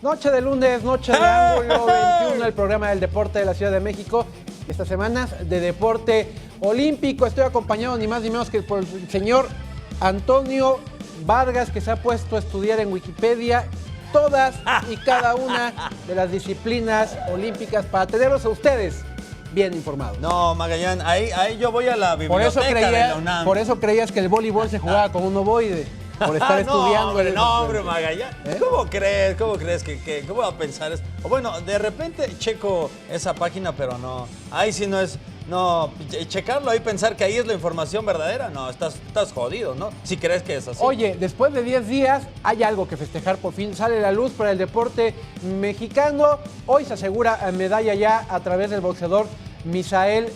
Noche de lunes, noche de ángulo 21, el programa del deporte de la Ciudad de México. Estas semanas de deporte olímpico. Estoy acompañado ni más ni menos que por el señor Antonio Vargas, que se ha puesto a estudiar en Wikipedia todas y cada una de las disciplinas olímpicas para tenerlos a ustedes bien informados. No, Magallán, ahí yo voy a la biblioteca de la UNAM. Por eso creías que el voleibol se jugaba con un ovoide. Por estar estudiando. No, hombre, Magallán. ¿Cómo crees? ¿Cómo crees que cómo va a pensar eso? O bueno, de repente checo esa página, pero no. Ahí sí no es. No, checarlo ahí, pensar que ahí es la información verdadera. No, estás jodido, ¿no? Si crees que es así. Oye, después de 10 días hay algo que festejar. Por fin sale la luz para el deporte mexicano. Hoy se asegura medalla ya a través del boxeador Misael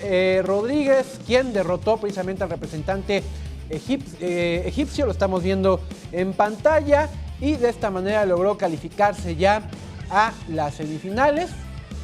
Rodríguez, quien derrotó precisamente al representante egipcio, lo estamos viendo en pantalla, y de esta manera logró calificarse ya a las semifinales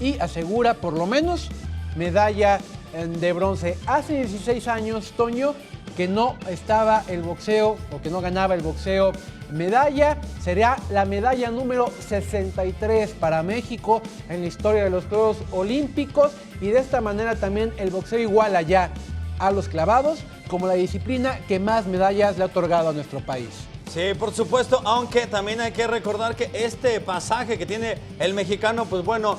y asegura por lo menos medalla de bronce. Hace 16 años, Toño, que no estaba el boxeo o que no ganaba el boxeo medalla. Sería la medalla número 63 para México en la historia de los Juegos Olímpicos, y de esta manera también el boxeo iguala ya a los clavados como la disciplina que más medallas le ha otorgado a nuestro país. Sí, por supuesto, aunque también hay que recordar que este pasaje que tiene el mexicano, pues bueno,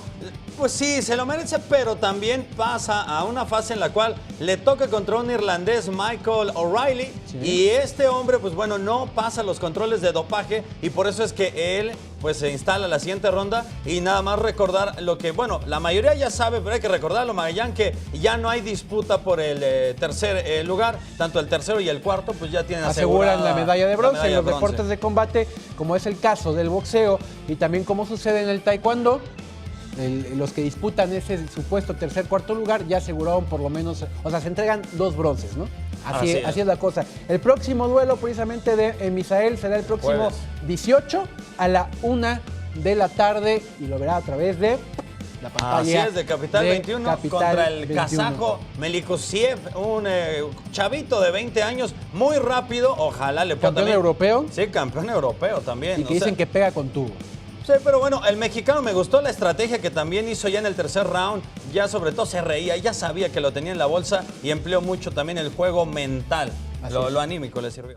pues sí, se lo merece, pero también pasa a una fase en la cual le toca contra un irlandés, Michael O'Reilly, sí. Y este hombre, pues bueno, no pasa los controles de dopaje, y por eso es que él pues se instala la siguiente ronda. Y nada más recordar lo que, bueno, la mayoría ya sabe, pero hay que recordarlo, Magallán, que ya no hay disputa por el tercer lugar. Tanto el tercero y el cuarto pues ya tienen aseguran la medalla de bronce en los deportes de combate, como es el caso del boxeo y también como sucede en el taekwondo. Los que disputan ese supuesto tercer, cuarto lugar ya aseguraron por lo menos, o sea, se entregan 2 bronces, ¿no? Así es la cosa. El próximo duelo precisamente de Misael será el próximo 18 a la 1 de la tarde y lo verá a través de la pantalla. Así es, de Capital 21 contra el kazajo Melikuziev, un chavito de 20 años, muy rápido, ojalá le pueda. ¿Campeón europeo? Sí, campeón europeo también. Y que dicen que pega con tubo. Sí, pero bueno, el mexicano me gustó la estrategia que también hizo ya en el tercer round. Ya sobre todo se reía, ya sabía que lo tenía en la bolsa y empleó mucho también el juego mental. Lo anímico le sirvió.